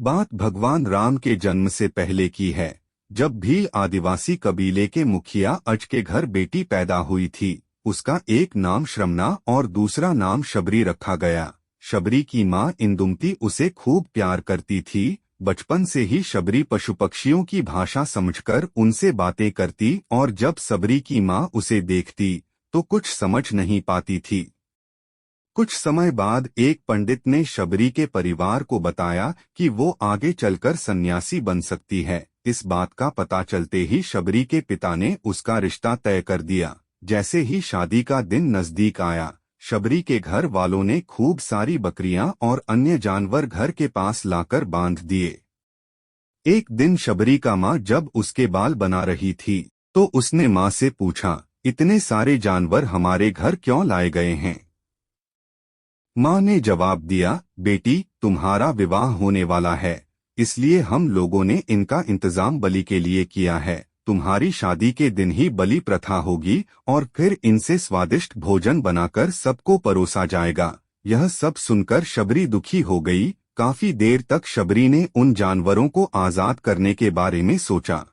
बात भगवान राम के जन्म से पहले की है। जब भील आदिवासी कबीले के मुखिया अज के घर बेटी पैदा हुई थी। उसका एक नाम श्रमना और दूसरा नाम शबरी रखा गया। शबरी की मां इंदुमती उसे खूब प्यार करती थी। बचपन से ही शबरी पशु पक्षियों की भाषा समझकर उनसे बातें करती और जब शबरी की मां उसे देखती तो कुछ समझ नहीं पाती थी। कुछ समय बाद एक पंडित ने शबरी के परिवार को बताया कि वो आगे चलकर सन्यासी बन सकती है। इस बात का पता चलते ही शबरी के पिता ने उसका रिश्ता तय कर दिया। जैसे ही शादी का दिन नजदीक आया, शबरी के घर वालों ने खूब सारी बकरियां और अन्य जानवर घर के पास लाकर बांध दिए। एक दिन शबरी का माँ जब उसके बाल बना रही थी तो उसने माँ से पूछा, इतने सारे जानवर हमारे घर क्यों लाए गए हैं? माँ ने जवाब दिया, बेटी तुम्हारा विवाह होने वाला है, इसलिए हम लोगों ने इनका इंतजाम बलि के लिए किया है। तुम्हारी शादी के दिन ही बलि प्रथा होगी और फिर इनसे स्वादिष्ट भोजन बनाकर सबको परोसा जाएगा। यह सब सुनकर शबरी दुखी हो गई। काफी देर तक शबरी ने उन जानवरों को आजाद करने के बारे में सोचा।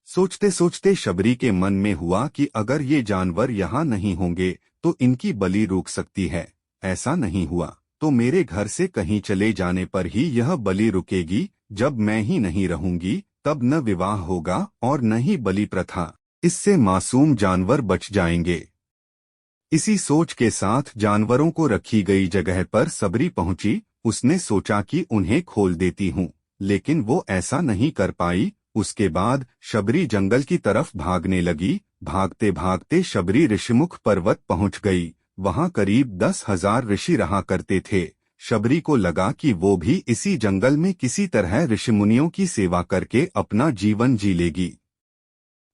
सोचते सोचते शबरी के मन में हुआ कि अगर ये जानवर यहाँ नहीं होंगे तो इनकी बलि रुक सकती है। ऐसा नहीं हुआ तो मेरे घर से कहीं चले जाने पर ही यह बलि रुकेगी। जब मैं ही नहीं रहूंगी तब न विवाह होगा और न ही बलि प्रथा। इससे मासूम जानवर बच जाएंगे। इसी सोच के साथ जानवरों को रखी गई जगह पर शबरी पहुंची। उसने सोचा कि उन्हें खोल देती हूँ, लेकिन वो ऐसा नहीं कर पाई। उसके बाद शबरी जंगल की तरफ भागने लगी। भागते भागते शबरी ऋषिमुख पर्वत पहुंच गई। वहां करीब 10,000 ऋषि रहा करते थे। शबरी को लगा कि वो भी इसी जंगल में किसी तरह ऋषिमुनियों की सेवा करके अपना जीवन जी लेगी।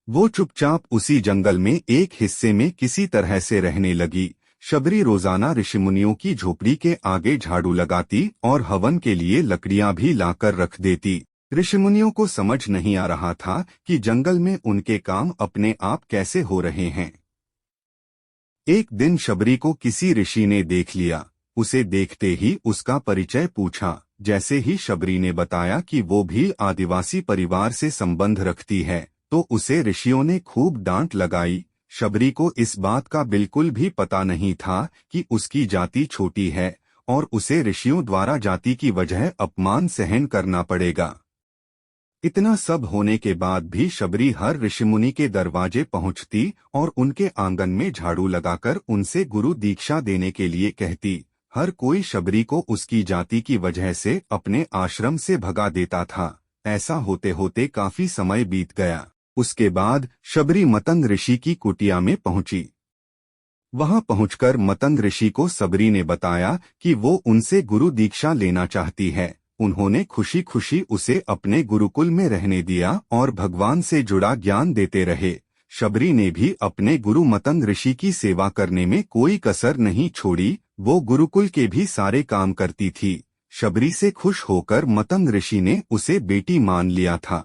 वो चुपचाप उसी जंगल में एक हिस्से में किसी तरह से रहने लगी। शबरी रोजाना ऋषिमुनियों की झोपड़ी के आगे झाड़ू लगाती और हवन के लिए लकड़ियां भी लाकर रख देती। ऋषिमुनियों को समझ नहीं आ रहा था कि जंगल में उनके काम अपने आप कैसे हो रहे हैं। एक दिन शबरी को किसी ऋषि ने देख लिया। उसे देखते ही उसका परिचय पूछा। जैसे ही शबरी ने बताया कि वो भी आदिवासी परिवार से संबंध रखती है तो उसे ऋषियों ने खूब डांट लगाई। शबरी को इस बात का बिल्कुल भी पता नहीं था कि उसकी जाति छोटी है और उसे ऋषियों द्वारा जाति की वजह अपमान सहन करना पड़ेगा। इतना सब होने के बाद भी शबरी हर ऋषिमुनि के दरवाजे पहुंचती और उनके आंगन में झाड़ू लगाकर उनसे गुरु दीक्षा देने के लिए कहती। हर कोई शबरी को उसकी जाति की वजह से अपने आश्रम से भगा देता था। ऐसा होते होते काफी समय बीत गया। उसके बाद शबरी मतंग ऋषि की कुटिया में पहुंची। वहां पहुंचकर मतंग ऋषि को शबरी ने बताया कि वो उनसे गुरु दीक्षा लेना चाहती है। उन्होंने खुशी खुशी उसे अपने गुरुकुल में रहने दिया और भगवान से जुड़ा ज्ञान देते रहे। शबरी ने भी अपने गुरु मतंग ऋषि की सेवा करने में कोई कसर नहीं छोड़ी। वो गुरुकुल के भी सारे काम करती थी। शबरी से खुश होकर मतंग ऋषि ने उसे बेटी मान लिया था।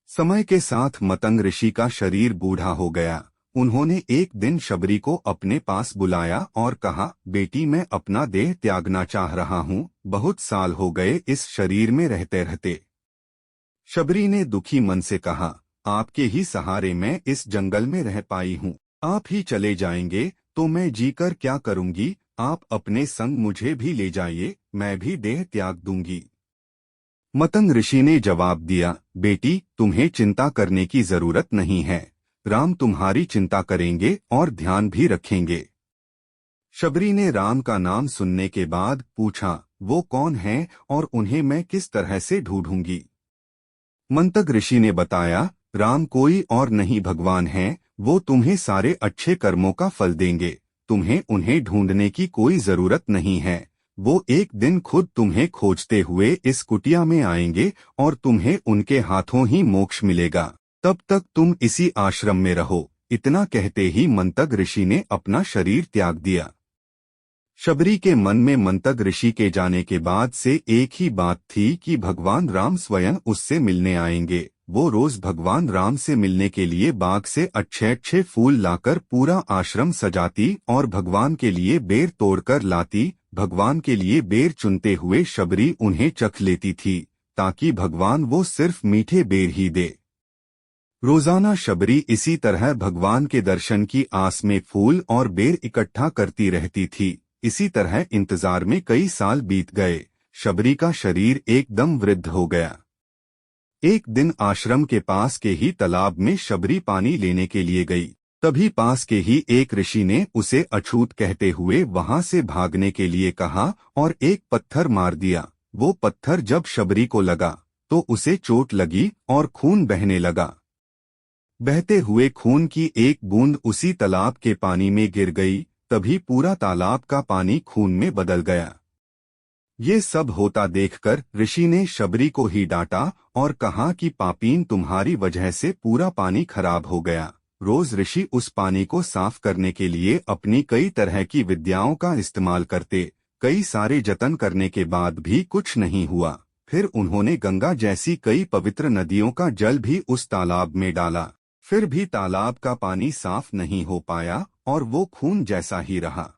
समय के साथ मतंग ऋषि का शरीर बूढ़ा हो गया। उन्होंने एक दिन शबरी को अपने पास बुलाया और कहा, बेटी मैं अपना देह त्यागना चाह रहा हूँ। बहुत साल हो गए इस शरीर में रहते रहते। शबरी ने दुखी मन से कहा, आपके ही सहारे मैं इस जंगल में रह पाई हूँ। आप ही चले जाएंगे तो मैं जीकर क्या करूँगी। आप अपने संग मुझे भी ले जाइए, मैं भी देह त्याग दूंगी। मतंग ऋषि ने जवाब दिया, बेटी तुम्हें चिंता करने की जरूरत नहीं है। राम तुम्हारी चिंता करेंगे और ध्यान भी रखेंगे। शबरी ने राम का नाम सुनने के बाद पूछा, वो कौन है और उन्हें मैं किस तरह से ढूंढूंगी? मंतग ऋषि ने बताया, राम कोई और नहीं भगवान है। वो तुम्हें सारे अच्छे कर्मों का फल देंगे। तुम्हें उन्हें ढूंढने की कोई जरूरत नहीं है। वो एक दिन खुद तुम्हें खोजते हुए इस कुटिया में आएंगे और तुम्हें उनके हाथों ही मोक्ष मिलेगा। तब तक तुम इसी आश्रम में रहो। इतना कहते ही मंतग ऋषि ने अपना शरीर त्याग दिया। शबरी के मन में मंतग ऋषि के जाने के बाद से एक ही बात थी कि भगवान राम स्वयं उससे मिलने आएंगे। वो रोज भगवान राम से मिलने के लिए बाग से अच्छे अच्छे फूल लाकर पूरा आश्रम सजाती और भगवान के लिए बेर तोड़कर लाती। भगवान के लिए बेर चुनते हुए शबरी उन्हें चख लेती थी, ताकि भगवान वो सिर्फ मीठे बेर ही दे। रोजाना शबरी इसी तरह भगवान के दर्शन की आस में फूल और बेर इकट्ठा करती रहती थी। इसी तरह इंतजार में कई साल बीत गए। शबरी का शरीर एकदम वृद्ध हो गया। एक दिन आश्रम के पास के ही तालाब में शबरी पानी लेने के लिए गई। तभी पास के ही एक ऋषि ने उसे अछूत कहते हुए वहां से भागने के लिए कहा और एक पत्थर मार दिया। वो पत्थर जब शबरी को लगा तो उसे चोट लगी और खून बहने लगा। बहते हुए खून की एक बूंद उसी तालाब के पानी में गिर गई। तभी पूरा तालाब का पानी खून में बदल गया। ये सब होता देखकर ऋषि ने शबरी को ही डांटा और कहा कि पापीन, तुम्हारी वजह से पूरा पानी खराब हो गया। रोज ऋषि उस पानी को साफ करने के लिए अपनी कई तरह की विद्याओं का इस्तेमाल करते। कई सारे जतन करने के बाद भी कुछ नहीं हुआ। फिर उन्होंने गंगा जैसी कई पवित्र नदियों का जल भी उस तालाब में डाला, फिर भी तालाब का पानी साफ नहीं हो पाया और वो खून जैसा ही रहा।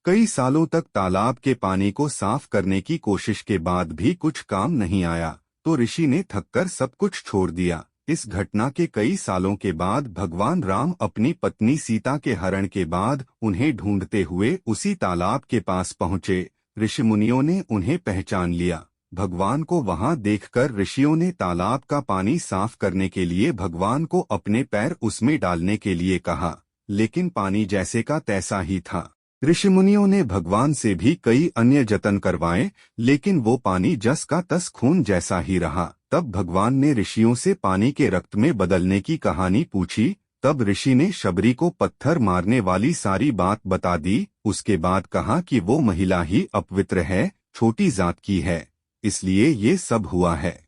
कई सालों तक तालाब के पानी को साफ करने की कोशिश के बाद भी कुछ काम नहीं आया, तो ऋषि ने थककर सब कुछ छोड़ दिया। इस घटना के कई सालों के बाद भगवान राम अपनी पत्नी सीता के हरण के बाद उन्हें ढूंढते हुए उसी तालाब के पास पहुंचे। ऋषि मुनियों ने उन्हें पहचान लिया। भगवान को वहां देखकर ऋषियों ने तालाब का पानी साफ करने के लिए भगवान को अपने पैर उसमें डालने के लिए कहा, लेकिन पानी जैसे का तैसा ही था। ऋषि मुनियों ने भगवान से भी कई अन्य जतन करवाए, लेकिन वो पानी जस का तस खून जैसा ही रहा। तब भगवान ने ऋषियों से पानी के रक्त में बदलने की कहानी पूछी। तब ऋषि ने शबरी को पत्थर मारने वाली सारी बात बता दी। उसके बाद कहा कि वो महिला ही अपवित्र है, छोटी जात की है, इसलिए ये सब हुआ है।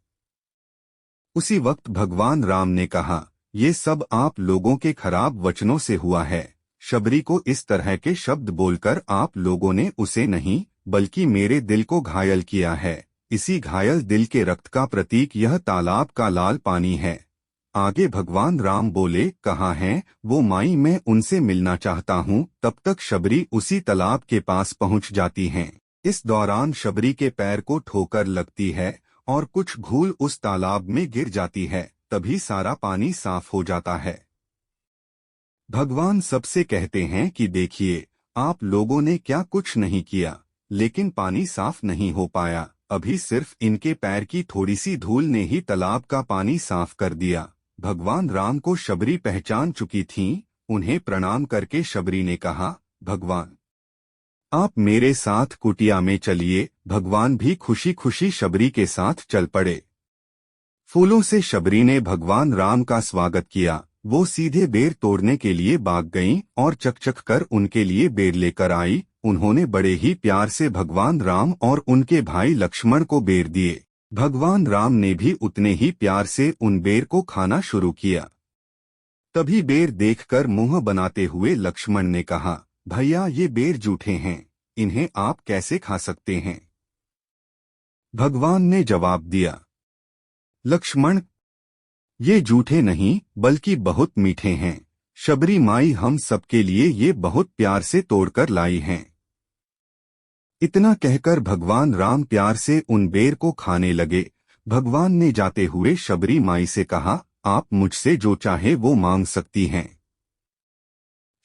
उसी वक्त भगवान राम ने कहा, ये सब आप लोगों के खराब वचनों से हुआ है। शबरी को इस तरह के शब्द बोलकर आप लोगों ने उसे नहीं बल्कि मेरे दिल को घायल किया है। इसी घायल दिल के रक्त का प्रतीक यह तालाब का लाल पानी है। आगे भगवान राम बोले, कहाँ हैं वो माई, मैं उनसे मिलना चाहता हूँ। तब तक शबरी उसी तालाब के पास पहुँच जाती हैं। इस दौरान शबरी के पैर को ठोकर लगती है और कुछ घूल उस तालाब में गिर जाती है। तभी सारा पानी साफ हो जाता है। भगवान सबसे कहते हैं कि देखिए, आप लोगों ने क्या कुछ नहीं किया, लेकिन पानी साफ नहीं हो पाया। अभी सिर्फ इनके पैर की थोड़ी सी धूल ने ही तालाब का पानी साफ कर दिया। भगवान राम को शबरी पहचान चुकी थीं। उन्हें प्रणाम करके शबरी ने कहा, भगवान आप मेरे साथ कुटिया में चलिए। भगवान भी खुशी खुशी शबरी के साथ चल पड़े। फूलों से शबरी ने भगवान राम का स्वागत किया। वो सीधे बेर तोड़ने के लिए भाग गईं और चकचक कर उनके लिए बेर लेकर आई। उन्होंने बड़े ही प्यार से भगवान राम और उनके भाई लक्ष्मण को बेर दिए। भगवान राम ने भी उतने ही प्यार से उन बेर को खाना शुरू किया। तभी बेर देखकर मुंह बनाते हुए लक्ष्मण ने कहा, भैया ये बेर जूठे हैं, इन्हें आप कैसे खा सकते हैं? भगवान ने जवाब दिया, लक्ष्मण ये जूठे नहीं बल्कि बहुत मीठे हैं। शबरी माई हम सबके लिए ये बहुत प्यार से तोड़कर लाई हैं। इतना कहकर भगवान राम प्यार से उन बेर को खाने लगे। भगवान ने जाते हुए शबरी माई से कहा, आप मुझसे जो चाहे वो मांग सकती हैं।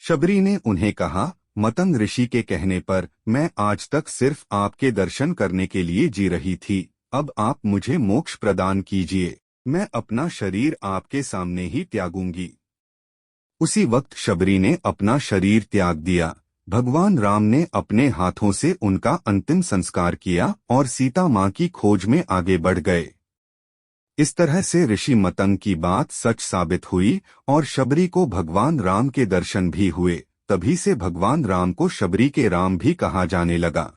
शबरी ने उन्हें कहा, मतंग ऋषि के कहने पर मैं आज तक सिर्फ आपके दर्शन करने के लिए जी रही थी। अब आप मुझे मोक्ष प्रदान कीजिए। मैं अपना शरीर आपके सामने ही त्यागूंगी। उसी वक्त शबरी ने अपना शरीर त्याग दिया। भगवान राम ने अपने हाथों से उनका अंतिम संस्कार किया और सीता मां की खोज में आगे बढ़ गए। इस तरह से ऋषि मतंग की बात सच साबित हुई और शबरी को भगवान राम के दर्शन भी हुए। तभी से भगवान राम को शबरी के राम भी कहा जाने लगा।